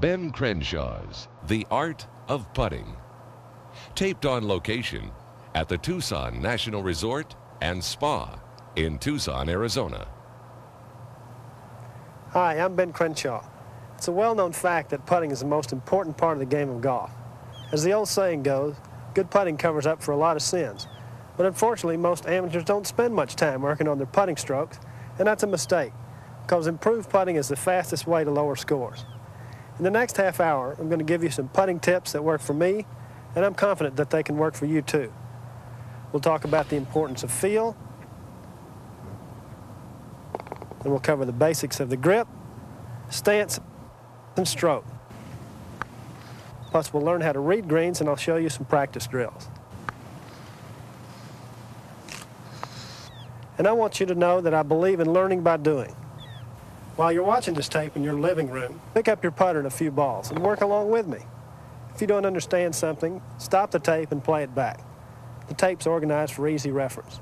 Ben Crenshaw's The Art of Putting. Taped on location at the Tucson National Resort and Spa in Tucson, Arizona. Hi, I'm Ben Crenshaw. It's a well-known fact that putting is the most important part of the game of golf. As the old saying goes, good putting covers up for a lot of sins. But unfortunately, most amateurs don't spend much time working on their putting strokes, and that's a mistake, because improved putting is the fastest way to lower scores. In the next half hour, I'm going to give you some putting tips that work for me, and I'm confident that they can work for you too. We'll talk about the importance of feel, and we'll cover the basics of the grip, stance, and stroke. Plus, we'll learn how to read greens, and I'll show you some practice drills. And I want you to know that I believe in learning by doing. While you're watching this tape in your living room, pick up your putter and a few balls and work along with me. If you don't understand something, stop the tape and play it back. The tape's organized for easy reference.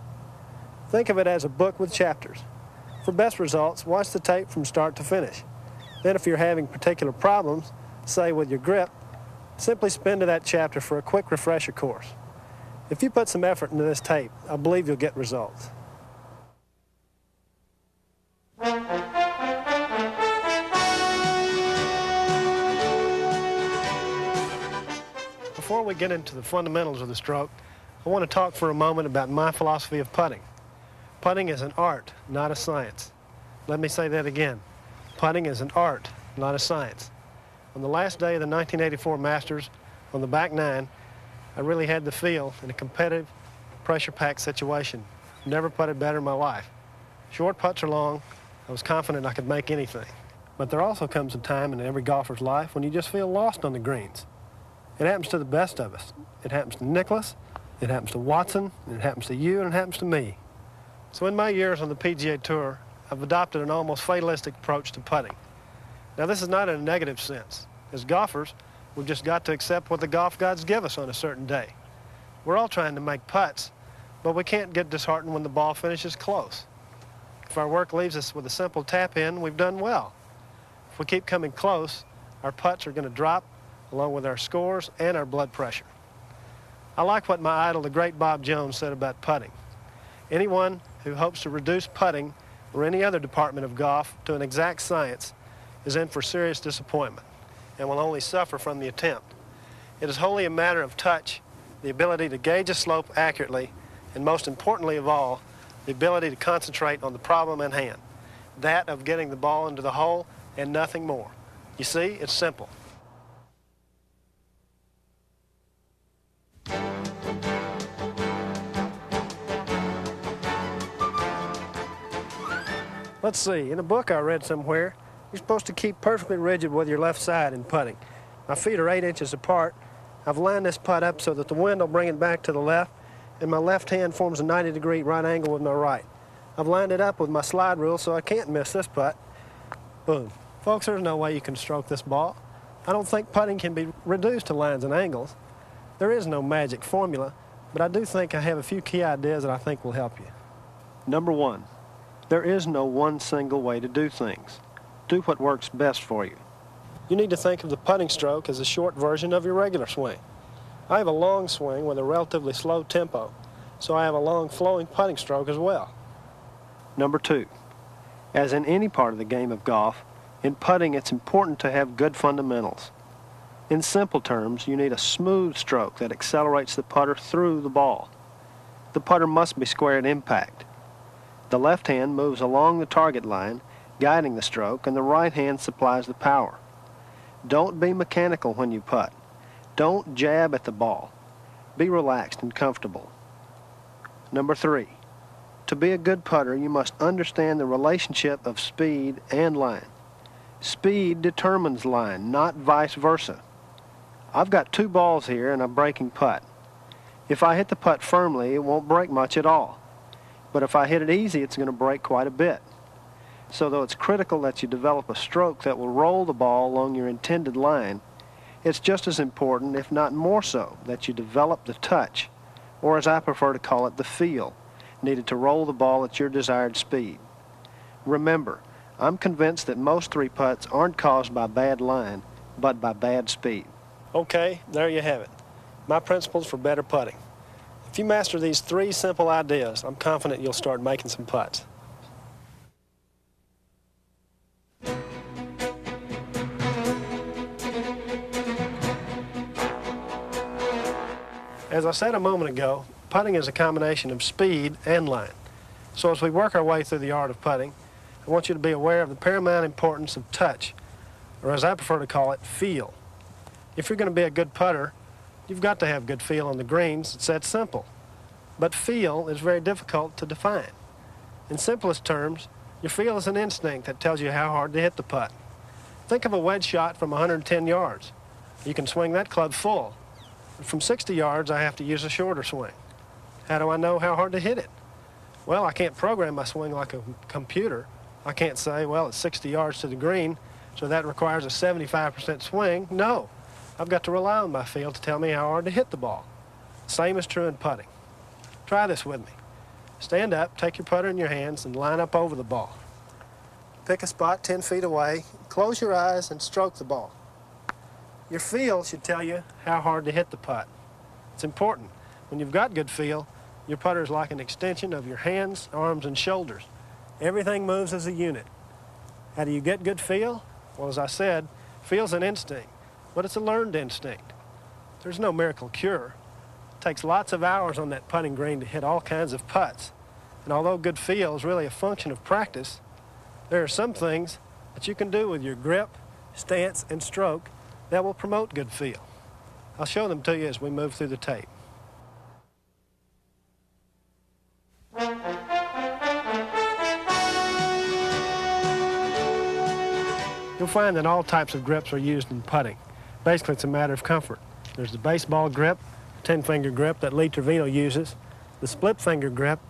Think of it as a book with chapters. For best results, watch the tape from start to finish. Then if you're having particular problems, say with your grip, simply spin to that chapter for a quick refresher course. If you put some effort into this tape, I believe you'll get results. Before we get into the fundamentals of the stroke, I want to talk for a moment about my philosophy of putting. Putting is an art, not a science. Let me say that again. Putting is an art, not a science. On the last day of the 1984 Masters, on the back nine, I really had the feel in a competitive, pressure-packed situation. Never putted better in my life. Short putts are long. I was confident I could make anything. But there also comes a time in every golfer's life when you just feel lost on the greens. It happens to the best of us. It happens to Nicklaus, it happens to Watson, it happens to you, and it happens to me. So in my years on the PGA Tour, I've adopted an almost fatalistic approach to putting. Now, this is not in a negative sense. As golfers, we've just got to accept what the golf gods give us on a certain day. We're all trying to make putts, but we can't get disheartened when the ball finishes close. If our work leaves us with a simple tap in, we've done well. If we keep coming close, our putts are going to drop, along with our scores and our blood pressure. I like what my idol, the great Bob Jones, said about putting. Anyone who hopes to reduce putting or any other department of golf to an exact science is in for serious disappointment and will only suffer from the attempt. It is wholly a matter of touch, the ability to gauge a slope accurately, and most importantly of all, the ability to concentrate on the problem in hand, that of getting the ball into the hole and nothing more. You see, it's simple. Let's see, in a book I read somewhere, you're supposed to keep perfectly rigid with your left side in putting. My feet are 8 inches apart. I've lined this putt up so that the wind will bring it back to the left, and my left hand forms a 90-degree right angle with my right. I've lined it up with my slide rule so I can't miss this putt. Boom. Folks, there's no way you can stroke this ball. I don't think putting can be reduced to lines and angles. There is no magic formula, but I do think I have a few key ideas that I think will help you. Number one, there is no one single way to do things. Do what works best for you. You need to think of the putting stroke as a short version of your regular swing. I have a long swing with a relatively slow tempo, so I have a long flowing putting stroke as well. Number two, as in any part of the game of golf, in putting it's important to have good fundamentals. In simple terms, you need a smooth stroke that accelerates the putter through the ball. The putter must be square at impact. The left hand moves along the target line, guiding the stroke, and the right hand supplies the power. Don't be mechanical when you putt. Don't jab at the ball. Be relaxed and comfortable. Number three, to be a good putter, you must understand the relationship of speed and line. Speed determines line, not vice versa. I've got 2 balls here and a breaking putt. If I hit the putt firmly, it won't break much at all. But if I hit it easy, it's going to break quite a bit. So though it's critical that you develop a stroke that will roll the ball along your intended line, it's just as important, if not more so, that you develop the touch, or as I prefer to call it, the feel, needed to roll the ball at your desired speed. Remember, I'm convinced that most 3 putts aren't caused by bad line, but by bad speed. Okay, there you have it. My principles for better putting. If you master these 3 simple ideas, I'm confident you'll start making some putts. As I said a moment ago, putting is a combination of speed and line. So as we work our way through the art of putting, I want you to be aware of the paramount importance of touch, or as I prefer to call it, feel. If you're going to be a good putter, you've got to have good feel on the greens. It's that simple. But feel is very difficult to define. In simplest terms, your feel is an instinct that tells you how hard to hit the putt. Think of a wedge shot from 110 yards. You can swing that club full. From 60 yards, I have to use a shorter swing. How do I know how hard to hit it? Well, I can't program my swing like a computer. I can't say, well, it's 60 yards to the green, so that requires a 75% swing. No, I've got to rely on my feel to tell me how hard to hit the ball. Same is true in putting. Try this with me. Stand up, take your putter in your hands, and line up over the ball. Pick a spot 10 feet away, close your eyes, and stroke the ball. Your feel should tell you how hard to hit the putt. It's important. When you've got good feel, your putter is like an extension of your hands, arms, and shoulders. Everything moves as a unit. How do you get good feel? Well, as I said, feel's an instinct, but it's a learned instinct. There's no miracle cure. It takes lots of hours on that putting green to hit all kinds of putts. And although good feel is really a function of practice, there are some things that you can do with your grip, stance, and stroke that will promote good feel. I'll show them to you as we move through the tape. You'll find that all types of grips are used in putting. Basically, it's a matter of comfort. There's the baseball grip, the 10-finger grip that Lee Trevino uses, the split-finger grip,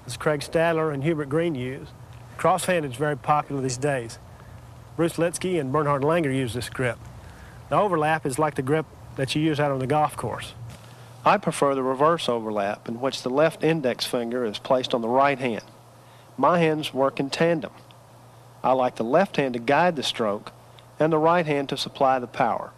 as Craig Stadler and Hubert Green use. Cross-handed is very popular these days. Bruce Litsky and Bernhard Langer use this grip. The overlap is like the grip that you use out on the golf course. I prefer the reverse overlap, in which the left index finger is placed on the right hand. My hands work in tandem. I like the left hand to guide the stroke and the right hand to supply the power.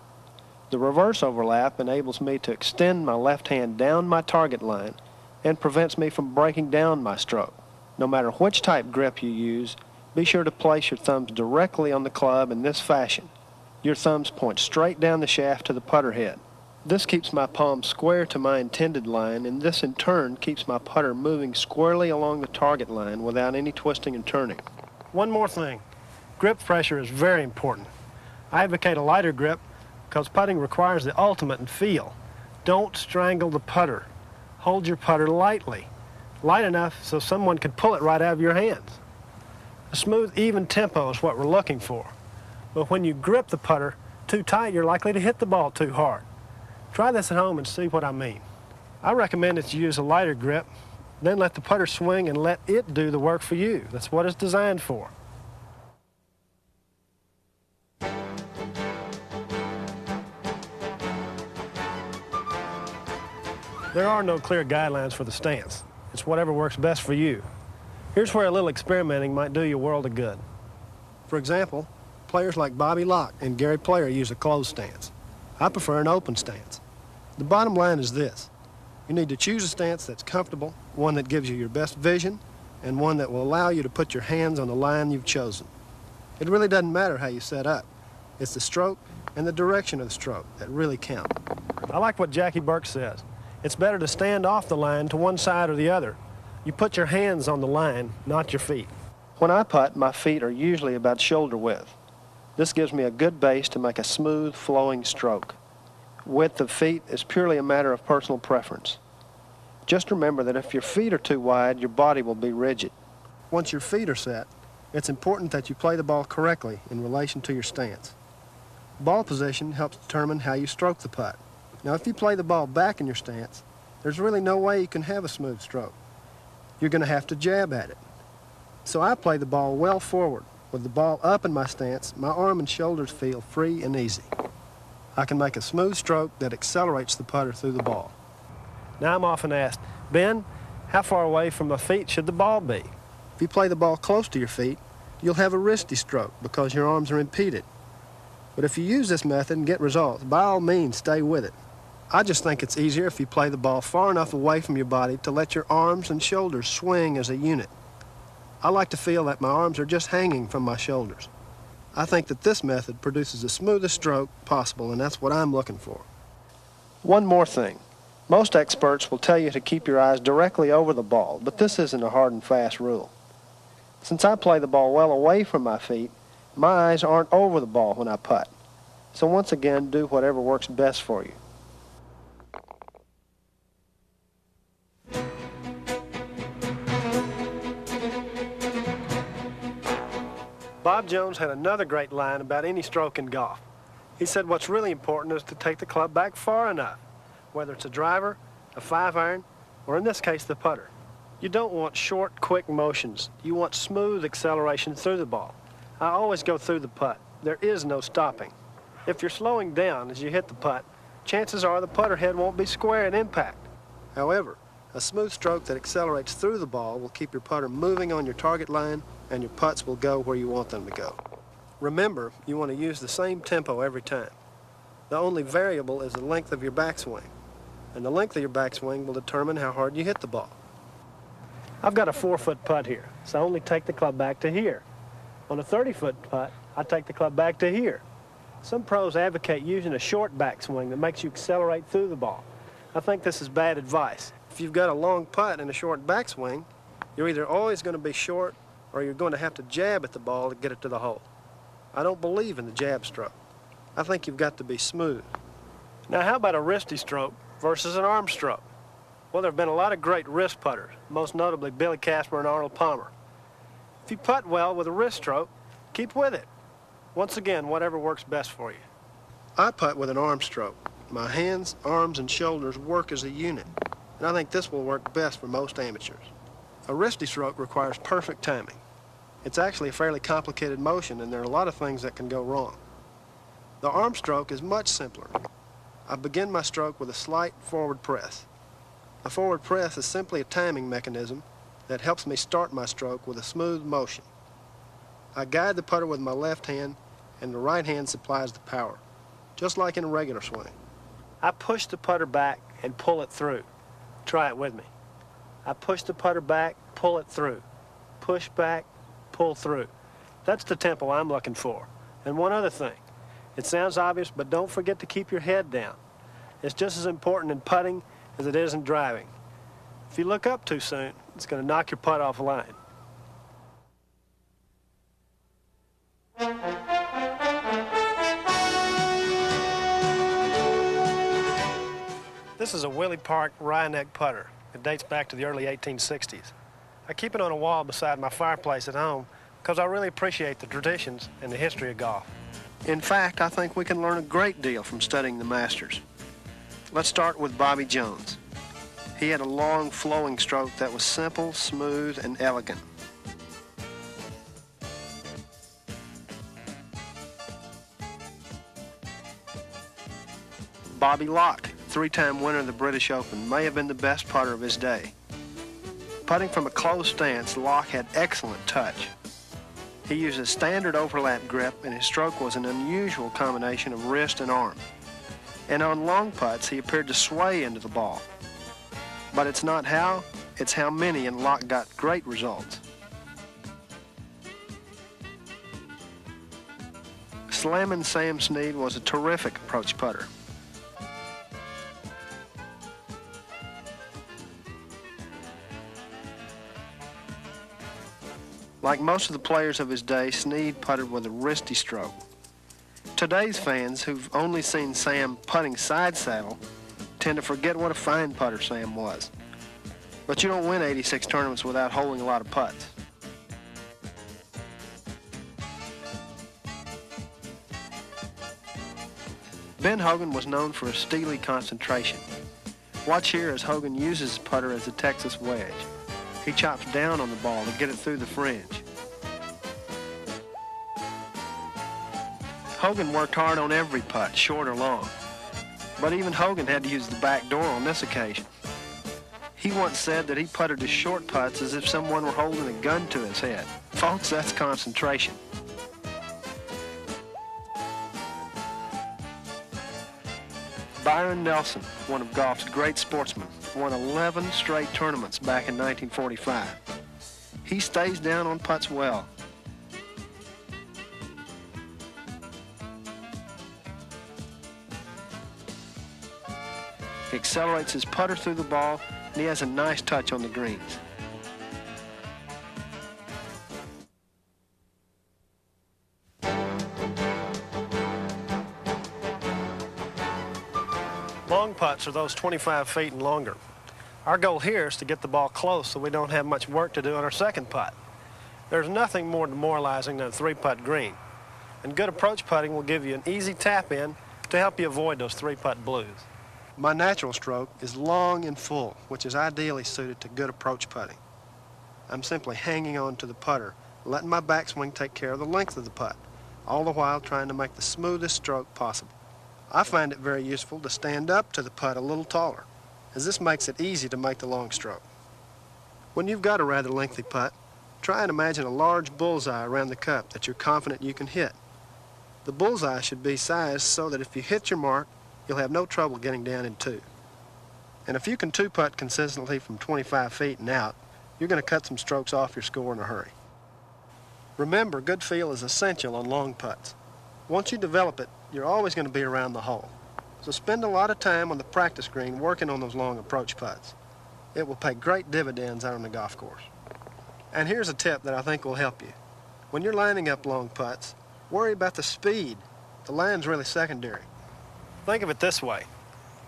The reverse overlap enables me to extend my left hand down my target line and prevents me from breaking down my stroke. No matter which type grip you use, be sure to place your thumbs directly on the club in this fashion. Your thumbs point straight down the shaft to the putter head. This keeps my palm square to my intended line, and this in turn keeps my putter moving squarely along the target line without any twisting and turning. One more thing. Grip pressure is very important. I advocate a lighter grip because putting requires the ultimate in feel. Don't strangle the putter. Hold your putter lightly. Light enough so someone could pull it right out of your hands. A smooth, even tempo is what we're looking for. But when you grip the putter too tight, you're likely to hit the ball too hard. Try this at home and see what I mean. I recommend that you use a lighter grip, then let the putter swing and let it do the work for you. That's what it's designed for. There are no clear guidelines for the stance. It's whatever works best for you. Here's where a little experimenting might do you a world of good. For example, players like Bobby Locke and Gary Player use a closed stance. I prefer an open stance. The bottom line is this. You need to choose a stance that's comfortable, one that gives you your best vision, and one that will allow you to put your hands on the line you've chosen. It really doesn't matter how you set up. It's the stroke and the direction of the stroke that really count. I like what Jackie Burke says. It's better to stand off the line to one side or the other. You put your hands on the line, not your feet. When I putt, my feet are usually about shoulder width. This gives me a good base to make a smooth, flowing stroke. Width of feet is purely a matter of personal preference. Just remember that if your feet are too wide, your body will be rigid. Once your feet are set, it's important that you play the ball correctly in relation to your stance. Ball position helps determine how you stroke the putt. Now, if you play the ball back in your stance, there's really no way you can have a smooth stroke. You're going to have to jab at it. So I play the ball well forward. With the ball up in my stance, my arm and shoulders feel free and easy. I can make a smooth stroke that accelerates the putter through the ball. Now I'm often asked, Ben, how far away from my feet should the ball be? If you play the ball close to your feet, you'll have a wristy stroke because your arms are impeded. But if you use this method and get results, by all means, stay with it. I just think it's easier if you play the ball far enough away from your body to let your arms and shoulders swing as a unit. I like to feel that my arms are just hanging from my shoulders. I think that this method produces the smoothest stroke possible, and that's what I'm looking for. One more thing. Most experts will tell you to keep your eyes directly over the ball, but this isn't a hard and fast rule. Since I play the ball well away from my feet, my eyes aren't over the ball when I putt. So once again, do whatever works best for you. Bob Jones had another great line about any stroke in golf. He said what's really important is to take the club back far enough, whether it's a driver, a 5-iron, or in this case, the putter. You don't want short, quick motions. You want smooth acceleration through the ball. I always go through the putt. There is no stopping. If you're slowing down as you hit the putt, chances are the putter head won't be square at impact. However, a smooth stroke that accelerates through the ball will keep your putter moving on your target line, and your putts will go where you want them to go. Remember, you want to use the same tempo every time. The only variable is the length of your backswing, and the length of your backswing will determine how hard you hit the ball. I've got a 4-foot putt here, so I only take the club back to here. On a 30-foot putt, I take the club back to here. Some pros advocate using a short backswing that makes you accelerate through the ball. I think this is bad advice. If you've got a long putt and a short backswing, you're either always going to be short or you're going to have to jab at the ball to get it to the hole. I don't believe in the jab stroke. I think you've got to be smooth. Now, how about a wristy stroke versus an arm stroke? Well, there have been a lot of great wrist putters, most notably Billy Casper and Arnold Palmer. If you putt well with a wrist stroke, keep with it. Once again, whatever works best for you. I putt with an arm stroke. My hands, arms, and shoulders work as a unit, and I think this will work best for most amateurs. A wristy stroke requires perfect timing. It's actually a fairly complicated motion, and there are a lot of things that can go wrong. The arm stroke is much simpler. I begin my stroke with a slight forward press. A forward press is simply a timing mechanism that helps me start my stroke with a smooth motion. I guide the putter with my left hand, and the right hand supplies the power, just like in a regular swing. I push the putter back and pull it through. Try it with me. I push the putter back, pull it through. Push back, pull through. That's the tempo I'm looking for. And one other thing. It sounds obvious, but don't forget to keep your head down. It's just as important in putting as it is in driving. If you look up too soon, it's going to knock your putt off line. This is a Willie Park Ryeneck putter. It dates back to the early 1860s. I keep it on a wall beside my fireplace at home because I really appreciate the traditions and the history of golf. In fact, I think we can learn a great deal from studying the masters. Let's start with Bobby Jones. He had a long, flowing stroke that was simple, smooth, and elegant. Bobby Locke, 3-time winner of the British Open, may have been the best putter of his day. Putting from a closed stance, Locke had excellent touch. He used a standard overlap grip, and his stroke was an unusual combination of wrist and arm. And on long putts, he appeared to sway into the ball. But it's not how, it's how many, and Locke got great results. Slammin' Sam Snead was a terrific approach putter. Like most of the players of his day, Snead putted with a wristy stroke. Today's fans, who've only seen Sam putting side saddle, tend to forget what a fine putter Sam was. But you don't win 86 tournaments without holding a lot of putts. Ben Hogan was known for a steely concentration. Watch here as Hogan uses his putter as a Texas wedge. He chops down on the ball to get it through the fringe. Hogan worked hard on every putt, short or long. But even Hogan had to use the back door on this occasion. He once said that he putted his short putts as if someone were holding a gun to his head. Folks, that's concentration. Byron Nelson, one of golf's great sportsmen, won 11 straight tournaments back in 1945. He stays down on putts well. He accelerates his putter through the ball, and he has a nice touch on the greens. Long putts are those 25 feet and longer. Our goal here is to get the ball close so we don't have much work to do on our second putt. There's nothing more demoralizing than a three-putt green, and good approach putting will give you an easy tap-in to help you avoid those three-putt blues. My natural stroke is long and full, which is ideally suited to good approach putting. I'm simply hanging on to the putter, letting my backswing take care of the length of the putt, all the while trying to make the smoothest stroke possible. I find it very useful to stand up to the putt a little taller, as this makes it easy to make the long stroke. When you've got a rather lengthy putt, try and imagine a large bullseye around the cup that you're confident you can hit. The bullseye should be sized so that if you hit your mark, you'll have no trouble getting down in two. And if you can two-putt consistently from 25 feet and out, you're going to cut some strokes off your score in a hurry. Remember, good feel is essential on long putts. Once you develop it, you're always going to be around the hole. So spend a lot of time on the practice green working on those long approach putts. It will pay great dividends out on the golf course. And here's a tip that I think will help you. When you're lining up long putts, worry about the speed. The line's really secondary. Think of it this way.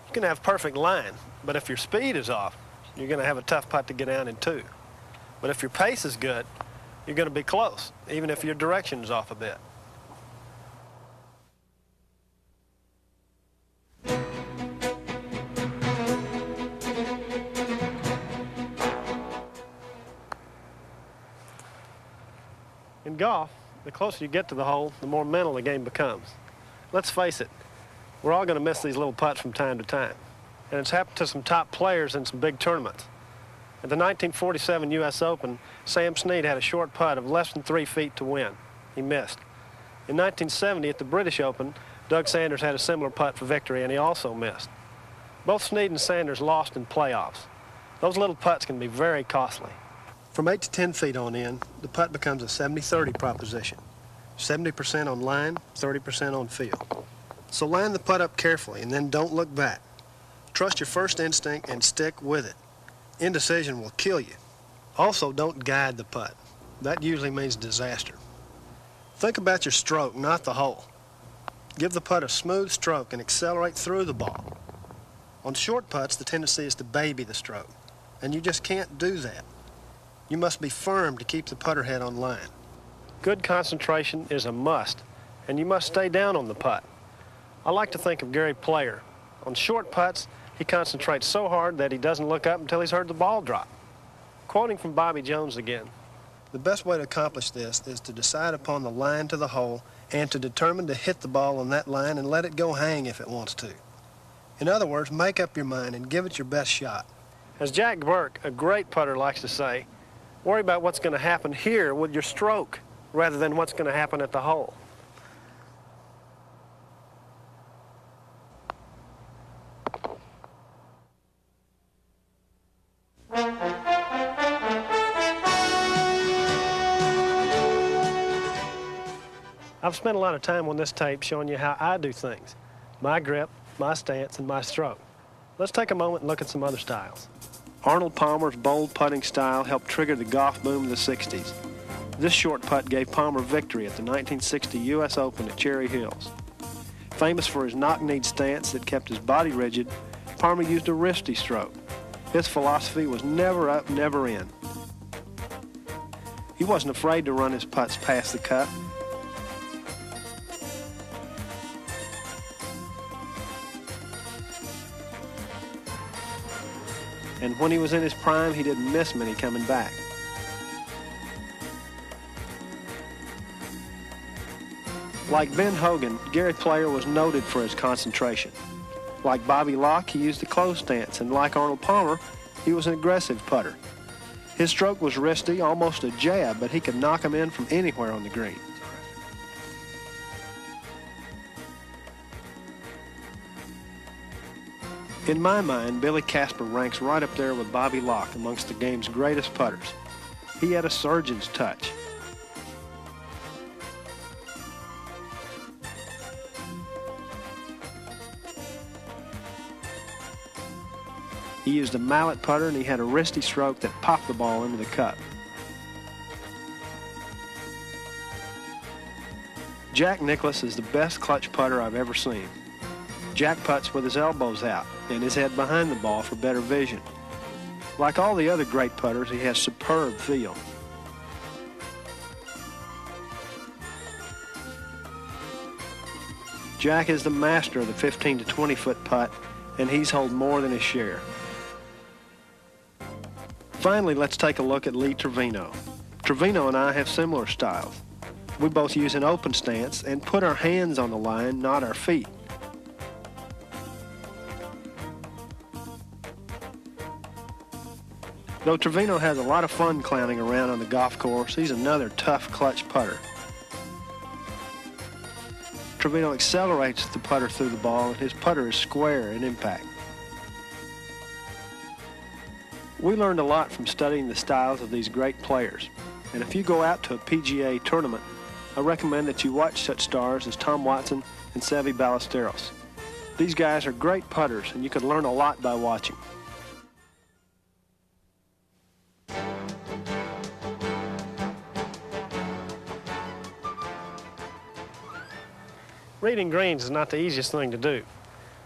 You can have perfect line, but if your speed is off, you're going to have a tough putt to get down in two. But if your pace is good, you're going to be close, even if your direction is off a bit. In golf, the closer you get to the hole, the more mental the game becomes. Let's face it, we're all going to miss these little putts from time to time. And it's happened to some top players in some big tournaments. At the 1947 U.S. Open, Sam Snead had a short putt of less than 3 feet to win. He missed. In 1970 at the British Open, Doug Sanders had a similar putt for victory, and he also missed. Both Snead and Sanders lost in playoffs. Those little putts can be very costly. From 8 to 10 feet on in, the putt becomes a 70-30 proposition. 70% on line, 30% on feel. So line the putt up carefully and then don't look back. Trust your first instinct and stick with it. Indecision will kill you. Also, don't guide the putt. That usually means disaster. Think about your stroke, not the hole. Give the putt a smooth stroke and accelerate through the ball. On short putts, the tendency is to baby the stroke, and you just can't do that. You must be firm to keep the putter head on line. Good concentration is a must, and you must stay down on the putt. I like to think of Gary Player. On short putts, he concentrates so hard that he doesn't look up until he's heard the ball drop. Quoting from Bobby Jones again, the best way to accomplish this is to decide upon the line to the hole and to determine to hit the ball on that line and let it go hang if it wants to. In other words, make up your mind and give it your best shot. As Jack Burke, a great putter, likes to say, worry about what's going to happen here with your stroke rather than what's going to happen at the hole. I've spent a lot of time on this tape showing you how I do things. My grip, my stance, and my stroke. Let's take a moment and look at some other styles. Arnold Palmer's bold putting style helped trigger the golf boom of the 60s. This short putt gave Palmer victory at the 1960 U.S. Open at Cherry Hills. Famous for his knock-kneed stance that kept his body rigid, Palmer used a wristy stroke. His philosophy was never up, never in. He wasn't afraid to run his putts past the cup. And when he was in his prime, he didn't miss many coming back. Like Ben Hogan, Gary Player was noted for his concentration. Like Bobby Locke, he used a closed stance, and like Arnold Palmer, he was an aggressive putter. His stroke was wristy, almost a jab, but he could knock him in from anywhere on the green. In my mind, Billy Casper ranks right up there with Bobby Locke amongst the game's greatest putters. He had a surgeon's touch. He used a mallet putter and he had a wristy stroke that popped the ball into the cup. Jack Nicklaus is the best clutch putter I've ever seen. Jack putts with his elbows out and his head behind the ball for better vision. Like all the other great putters, he has superb feel. Jack is the master of the 15 to 20 foot putt, and he's holed more than his share. Finally, let's take a look at Lee Trevino. Trevino and I have similar styles. We both use an open stance and put our hands on the line, not our feet. Though Trevino has a lot of fun clowning around on the golf course, he's another tough clutch putter. Trevino accelerates the putter through the ball, and his putter is square in impact. We learned a lot from studying the styles of these great players, and if you go out to a PGA tournament, I recommend that you watch such stars as Tom Watson and Seve Ballesteros. These guys are great putters, and you can learn a lot by watching. Reading greens is not the easiest thing to do.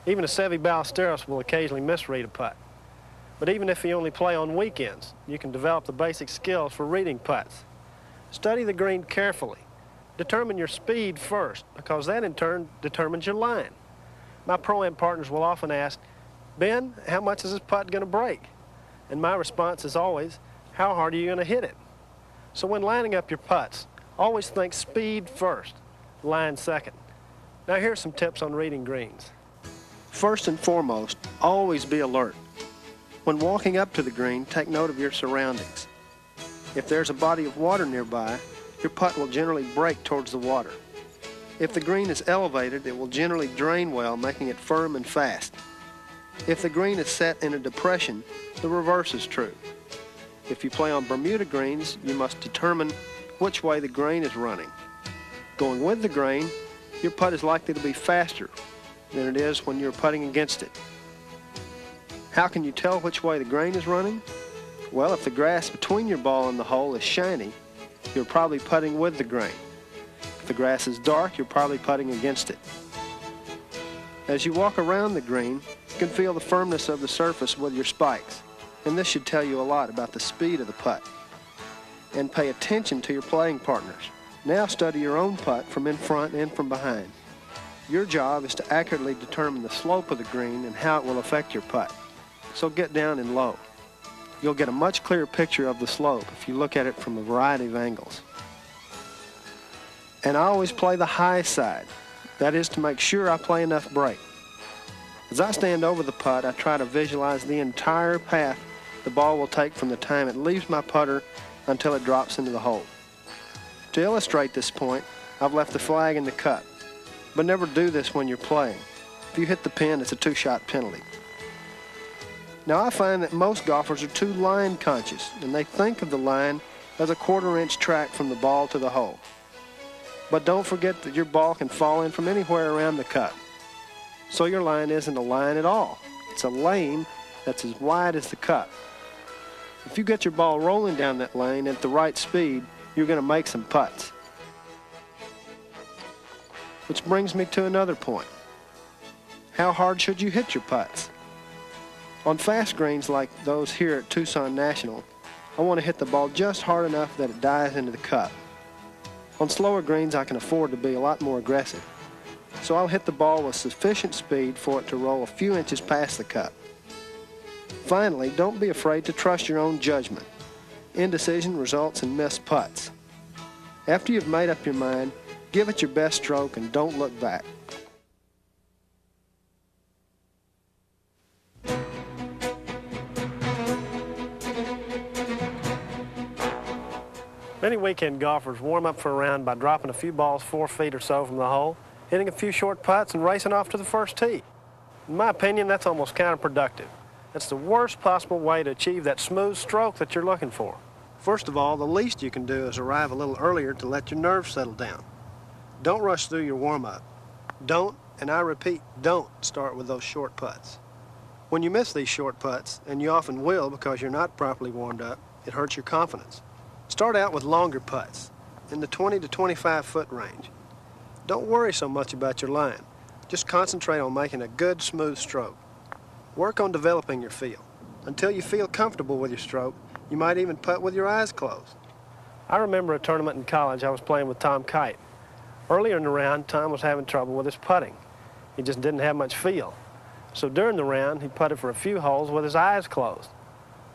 Even a Seve Ballesteros will occasionally misread a putt. But even if you only play on weekends, you can develop the basic skills for reading putts. Study the green carefully. Determine your speed first, because that in turn determines your line. My pro-am partners will often ask, Ben, how much is this putt going to break? And my response is always, how hard are you going to hit it? So when lining up your putts, always think speed first, line second. Now here's some tips on reading greens. First and foremost, always be alert. When walking up to the green, take note of your surroundings. If there's a body of water nearby, your putt will generally break towards the water. If the green is elevated, it will generally drain well, making it firm and fast. If the green is set in a depression, the reverse is true. If you play on Bermuda greens, you must determine which way the grain is running. Going with the grain, your putt is likely to be faster than it is when you're putting against it. How can you tell which way the grain is running? Well, if the grass between your ball and the hole is shiny, you're probably putting with the grain. If the grass is dark, you're probably putting against it. As you walk around the green, you can feel the firmness of the surface with your spikes, and this should tell you a lot about the speed of the putt. And pay attention to your playing partners. Now study your own putt from in front and from behind. Your job is to accurately determine the slope of the green and how it will affect your putt. So get down and low. You'll get a much clearer picture of the slope if you look at it from a variety of angles. And I always play the high side. That is to make sure I play enough break. As I stand over the putt, I try to visualize the entire path the ball will take from the time it leaves my putter until it drops into the hole. To illustrate this point, I've left the flag in the cup. But never do this when you're playing. If you hit the pin, it's a 2-shot penalty. Now I find that most golfers are too line conscious, and they think of the line as a 1/4-inch track from the ball to the hole. But don't forget that your ball can fall in from anywhere around the cup. So your line isn't a line at all. It's a lane that's as wide as the cup. If you get your ball rolling down that lane at the right speed, you're going to make some putts. Which brings me to another point. How hard should you hit your putts? On fast greens like those here at Tucson National, I want to hit the ball just hard enough that it dives into the cup. On slower greens, I can afford to be a lot more aggressive. So I'll hit the ball with sufficient speed for it to roll a few inches past the cup. Finally, don't be afraid to trust your own judgment. Indecision results in missed putts. After you've made up your mind, give it your best stroke and don't look back. Many weekend golfers warm up for a round by dropping a few balls 4 feet or so from the hole, hitting a few short putts, and racing off to the first tee. In my opinion, that's almost counterproductive. That's the worst possible way to achieve that smooth stroke that you're looking for. First of all, the least you can do is arrive a little earlier to let your nerves settle down. Don't rush through your warm-up. Don't, and I repeat, don't start with those short putts. When you miss these short putts, and you often will because you're not properly warmed up, it hurts your confidence. Start out with longer putts, in the 20 to 25 foot range. Don't worry so much about your line. Just concentrate on making a good, smooth stroke. Work on developing your feel. Until you feel comfortable with your stroke, you might even putt with your eyes closed. I remember a tournament in college I was playing with Tom Kite. Earlier in the round, Tom was having trouble with his putting. He just didn't have much feel. So during the round, he putted for a few holes with his eyes closed.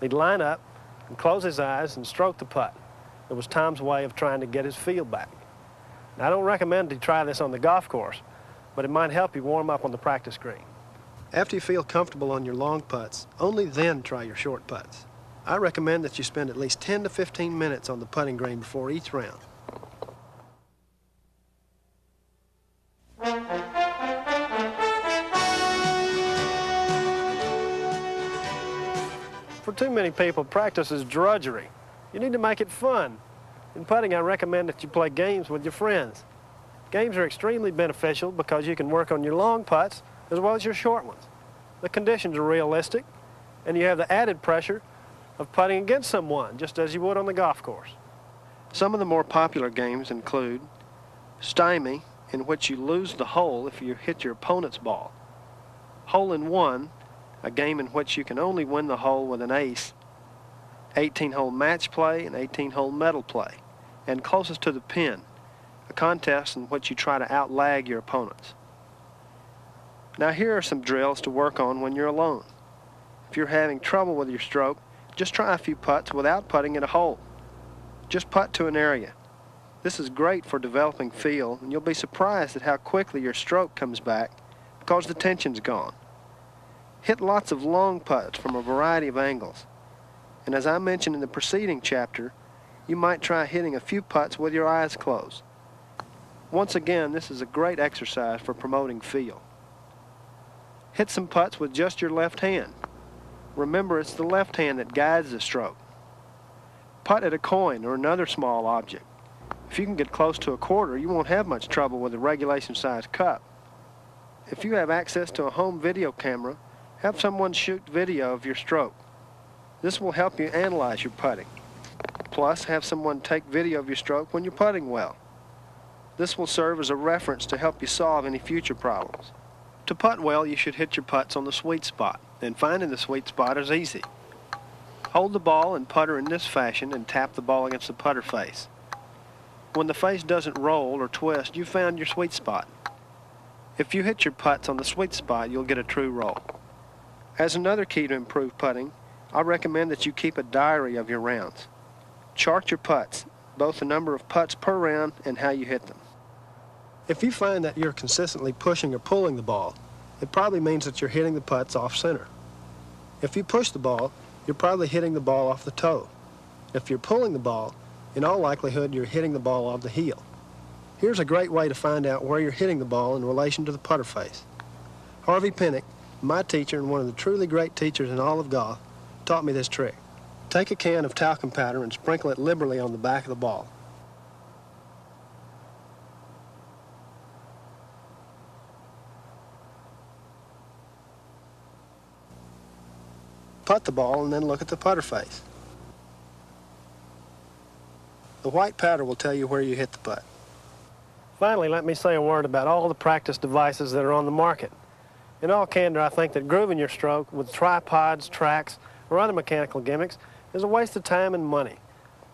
He'd line up and close his eyes and stroke the putt. It was Tom's way of trying to get his feel back. Now, I don't recommend you try this on the golf course, but it might help you warm up on the practice green. After you feel comfortable on your long putts, only then try your short putts. I recommend that you spend at least 10 to 15 minutes on the putting green before each round. For too many people, practice is drudgery. You need to make it fun. In putting, I recommend that you play games with your friends. Games are extremely beneficial because you can work on your long putts as well as your short ones. The conditions are realistic, and you have the added pressure of putting against someone, just as you would on the golf course. Some of the more popular games include Stymie, in which you lose the hole if you hit your opponent's ball; Hole-in-One, a game in which you can only win the hole with an ace; 18-hole match play and 18-hole medal play; and Closest to the Pin, a contest in which you try to outlag your opponents. Now here are some drills to work on when you're alone. If you're having trouble with your stroke, just try a few putts without putting at a hole. Just putt to an area. This is great for developing feel, and you'll be surprised at how quickly your stroke comes back because the tension's gone. Hit lots of long putts from a variety of angles. And as I mentioned in the preceding chapter, you might try hitting a few putts with your eyes closed. Once again, this is a great exercise for promoting feel. Hit some putts with just your left hand. Remember, it's the left hand that guides the stroke. Putt at a coin or another small object. If you can get close to a quarter, you won't have much trouble with a regulation-sized cup. If you have access to a home video camera, have someone shoot video of your stroke. This will help you analyze your putting. Plus, have someone take video of your stroke when you're putting well. This will serve as a reference to help you solve any future problems. To putt well, you should hit your putts on the sweet spot, and finding the sweet spot is easy. Hold the ball and putter in this fashion and tap the ball against the putter face. When the face doesn't roll or twist, you found your sweet spot. If you hit your putts on the sweet spot, you'll get a true roll. As another key to improve putting, I recommend that you keep a diary of your rounds. Chart your putts, both the number of putts per round and how you hit them. If you find that you're consistently pushing or pulling the ball, it probably means that you're hitting the putts off center. If you push the ball, you're probably hitting the ball off the toe. If you're pulling the ball, in all likelihood, you're hitting the ball off the heel. Here's a great way to find out where you're hitting the ball in relation to the putter face. Harvey Pinnock, my teacher and one of the truly great teachers in all of golf, taught me this trick. Take a can of talcum powder and sprinkle it liberally on the back of the ball. Putt the ball and then look at the putter face. The white powder will tell you where you hit the putt. Finally, let me say a word about all the practice devices that are on the market. In all candor, I think that grooving your stroke with tripods, tracks, or other mechanical gimmicks is a waste of time and money.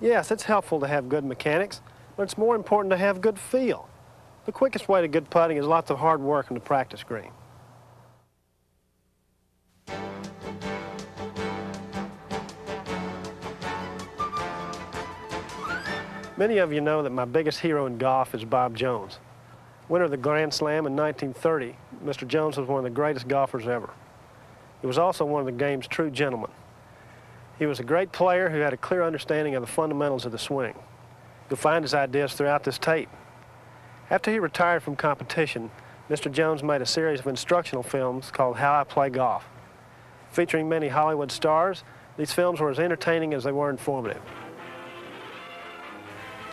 Yes, it's helpful to have good mechanics, but it's more important to have good feel. The quickest way to good putting is lots of hard work on the practice green. Many of you know that my biggest hero in golf is Bob Jones. Winner of the Grand Slam in 1930, Mr. Jones was one of the greatest golfers ever. He was also one of the game's true gentlemen. He was a great player who had a clear understanding of the fundamentals of the swing. You'll find his ideas throughout this tape. After he retired from competition, Mr. Jones made a series of instructional films called How I Play Golf. Featuring many Hollywood stars, these films were as entertaining as they were informative.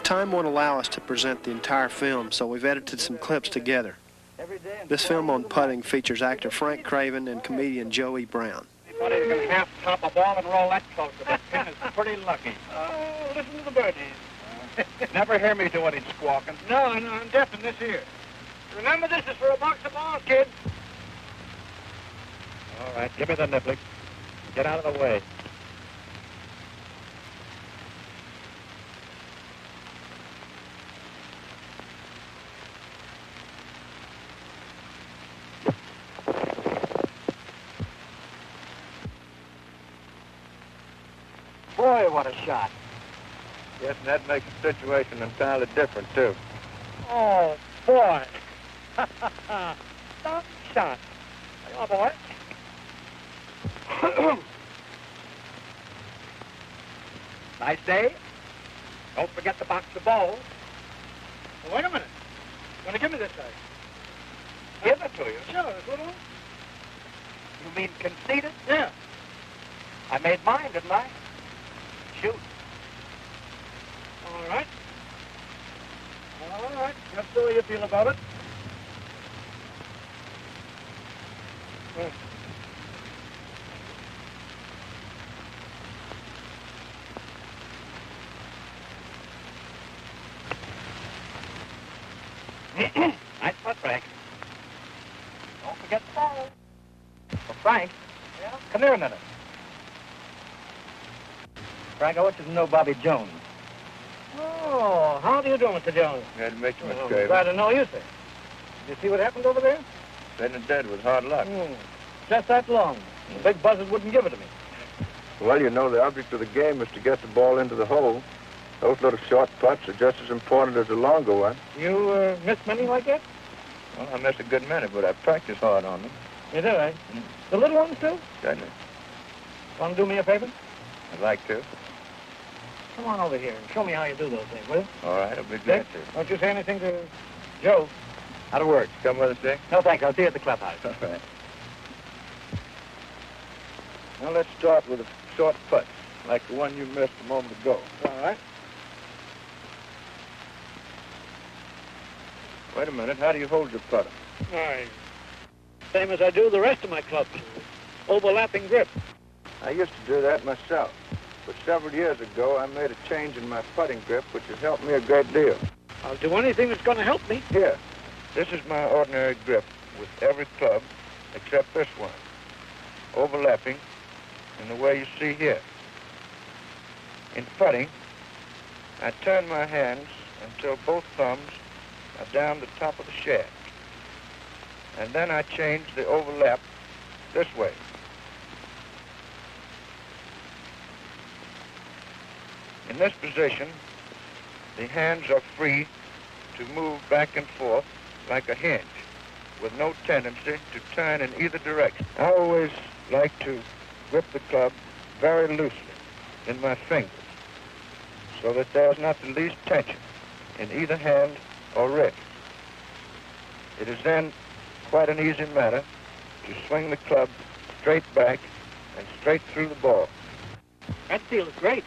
Time won't allow us to present the entire film, so we've edited some clips together. This film on putting features actor Frank Craven and comedian Joey Brown. Anybody who can half top a ball and roll that close to that pin is pretty lucky. Oh, listen to the birdies. Never hear me do any squawking. No, I'm deaf in this ear. Remember, this is for a box of balls, kid. All right, give me the niblick. Get out of the way. Boy, what a shot. Yes, and that makes the situation entirely different, too. Oh, boy. Stop shot. Come on, boy. Nice day. Don't forget the box of balls. Well, wait a minute. You want to give me this thing? Give it to you? Sure, this little one. You mean conceded? Yeah. I made mine, didn't I? Shoot. All right. All right. Just the way you feel about it. Nice putt, Frank. Don't forget the ball. Well, Frank. Yeah? Come here a minute. Frank, I want you to know Bobby Jones. Oh, how do you do, Mr. Jones? Glad to meet you, Mr. Oh, Craven. glad to know you, sir. You see what happened over there? Sitting dead with hard luck. Just that long. The big buzzard wouldn't give it to me. Well, you know, the object of the game is to get the ball into the hole. Those little short putts are just as important as the longer one. You miss many like that? Well, I missed a good many, but I practice hard on them. You do, eh? The little ones, too? Certainly. Want to do me a favor? I'd like to. Come on over here and show me how you do those things, will you? All right, I'll be glad Dick, to. don't you say anything to Joe. How to work? Come with us, Dick? No, thanks. I'll see you at the clubhouse. All right. Now let's start with a short putt, like the one you missed a moment ago. All right. Wait a minute. How do you hold your putter? All right. Same as I do the rest of my clubs. Overlapping grip. I used to do that myself. But several years ago, I made a change in my putting grip, which has helped me a great deal. I'll do anything that's going to help me. Here, this is my ordinary grip with every club except this one, overlapping in the way you see here. In putting, I turn my hands until both thumbs are down the top of the shaft. And then I change the overlap this way. In this position, the hands are free to move back and forth like a hinge, with no tendency to turn in either direction. I always like to grip the club very loosely in my fingers, so that there's not the least tension in either hand or wrist. It is then quite an easy matter to swing the club straight back and straight through the ball. That feels great.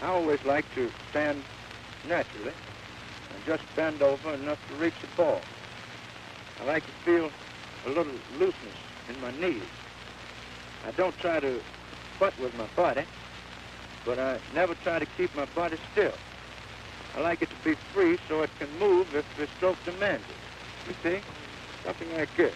I always like to stand naturally and just bend over enough to reach the ball. I like to feel a little looseness in my knees. I don't try to putt with my body, but I never try to keep my body still. I like it to be free so it can move if the stroke demands it. You see? Something like this.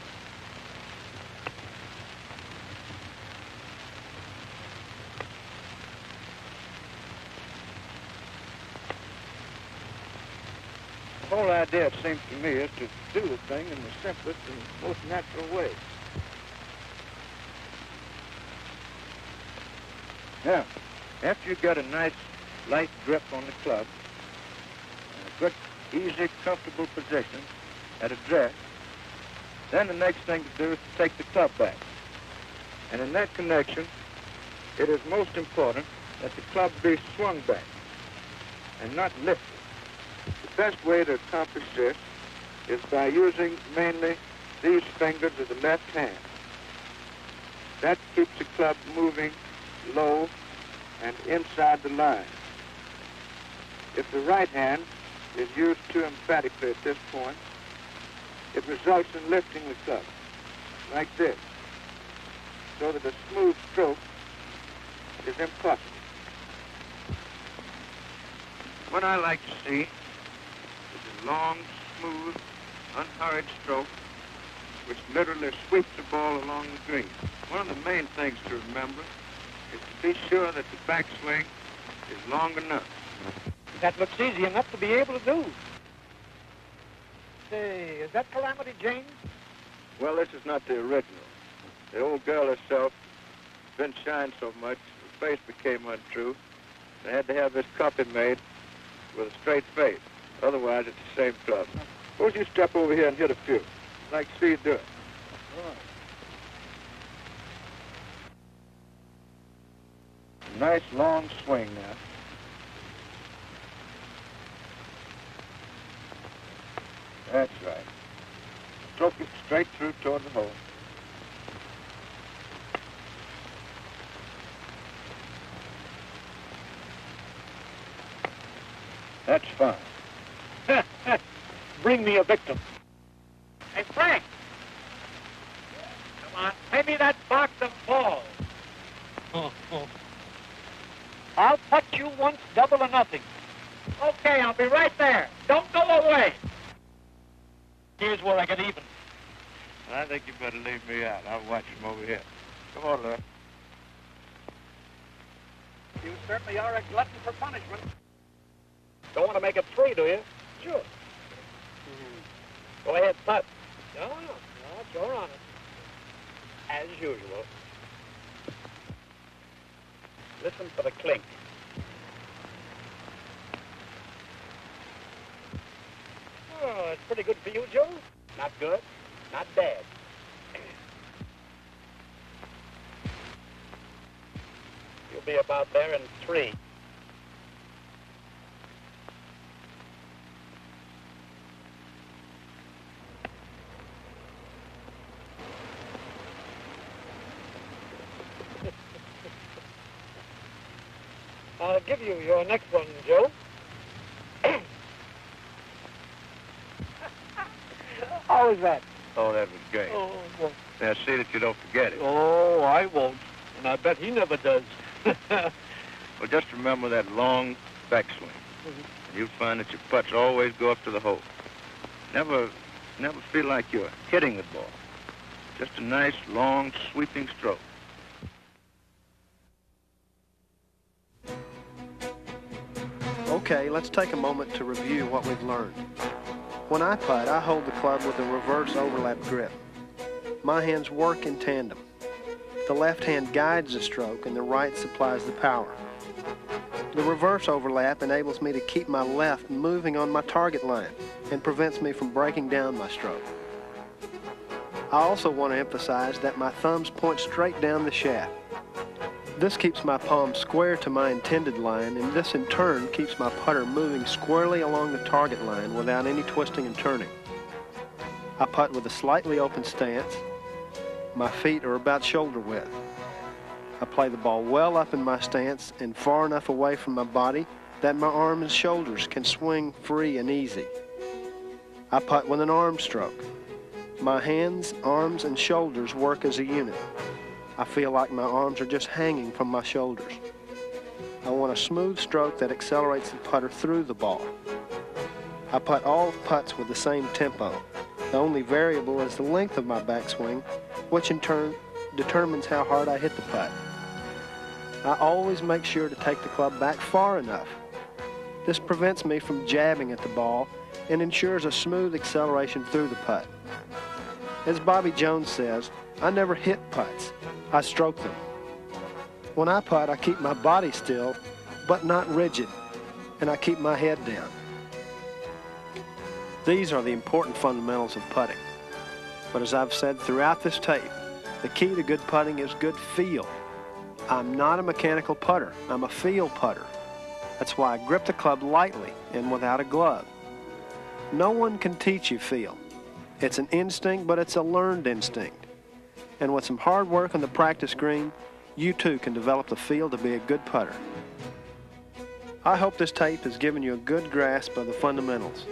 The whole idea, it seems to me, is to do the thing in the simplest and most natural way. Now, after you get a nice, light grip on the club, and a good, easy, comfortable position at address, then the next thing to do is to take the club back. And in that connection, it is most important that the club be swung back and not lifted. The best way to accomplish this is by using mainly these fingers of the left hand. That keeps the club moving low and inside the line. If the right hand is used too emphatically at this point, it results in lifting the club, like this, so that a smooth stroke is impossible. What I like to see is a long, smooth, unhurried stroke which literally sweeps the ball along the green. One of the main things to remember is to be sure that the backswing is long enough. That looks easy enough to be able to do. Say, is that Calamity Jane? Well, this is not the original. The old girl herself didn't shine so much, the face became untrue. They had to have this copy made with a straight face. Otherwise, it's the same club. Suppose you step over here and hit a few. I'd like to see you do it. Nice long swing now. That's right. Stroke it straight through toward the hole. That's fine. Bring me a victim. Hey, Frank! Come on, pay me that box of balls. I'll putt you once, double or nothing. Okay, I'll be right there. Don't go away. Here's where I get even. I think you better leave me out. I'll watch him over here. Come on, Lou. You certainly are a glutton for punishment. Don't want to make it three, do you? Sure. Go ahead, putt. No, it's your honor. As usual. Listen for the clink. Oh, it's pretty good for you, Joe. Not good, not bad. You'll be about there in 3. I'll give you your next one, Joe. How was that? Oh, that was great. Oh, well. Now, see that you don't forget it. Oh, I won't. And I bet he never does. Well, just remember that long backswing. And you'll find that your putts always go up to the hole. Never feel like you're hitting the ball. Just a nice, long, sweeping stroke. Okay, let's take a moment to review what we've learned. When I putt, I hold the club with a reverse overlap grip. My hands work in tandem. The left hand guides the stroke and the right supplies the power. The reverse overlap enables me to keep my left moving on my target line and prevents me from breaking down my stroke. I also want to emphasize that my thumbs point straight down the shaft. This keeps my palm square to my intended line, and this in turn keeps my putter moving squarely along the target line without any twisting and turning. I putt with a slightly open stance. My feet are about shoulder width. I play the ball well up in my stance and far enough away from my body that my arms and shoulders can swing free and easy. I putt with an arm stroke. My hands, arms, and shoulders work as a unit. I feel like my arms are just hanging from my shoulders. I want a smooth stroke that accelerates the putter through the ball. I putt all putts with the same tempo. The only variable is the length of my backswing, which in turn determines how hard I hit the putt. I always make sure to take the club back far enough. This prevents me from jabbing at the ball and ensures a smooth acceleration through the putt. As Bobby Jones says, I never hit putts, I stroke them. When I putt, I keep my body still, but not rigid, and I keep my head down. These are the important fundamentals of putting. But as I've said throughout this tape, the key to good putting is good feel. I'm not a mechanical putter, I'm a feel putter. That's why I grip the club lightly and without a glove. No one can teach you feel. It's an instinct, but it's a learned instinct. And with some hard work on the practice green, you too can develop the feel to be a good putter. I hope this tape has given you a good grasp of the fundamentals.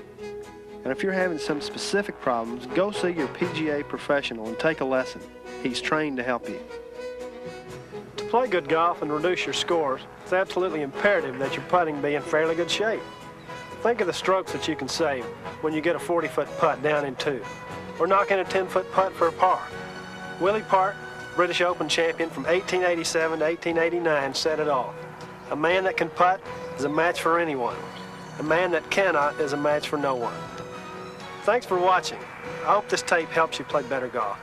And if you're having some specific problems, go see your PGA professional and take a lesson. He's trained to help you. To play good golf and reduce your scores, it's absolutely imperative that your putting be in fairly good shape. Think of the strokes that you can save when you get a 40-foot putt down in 2, or knock in a 10-foot putt for a par. Willie Park, British Open champion from 1887 to 1889, said it all. A man that can putt is a match for anyone. A man that cannot is a match for no one. Thanks for watching. I hope this tape helps you play better golf.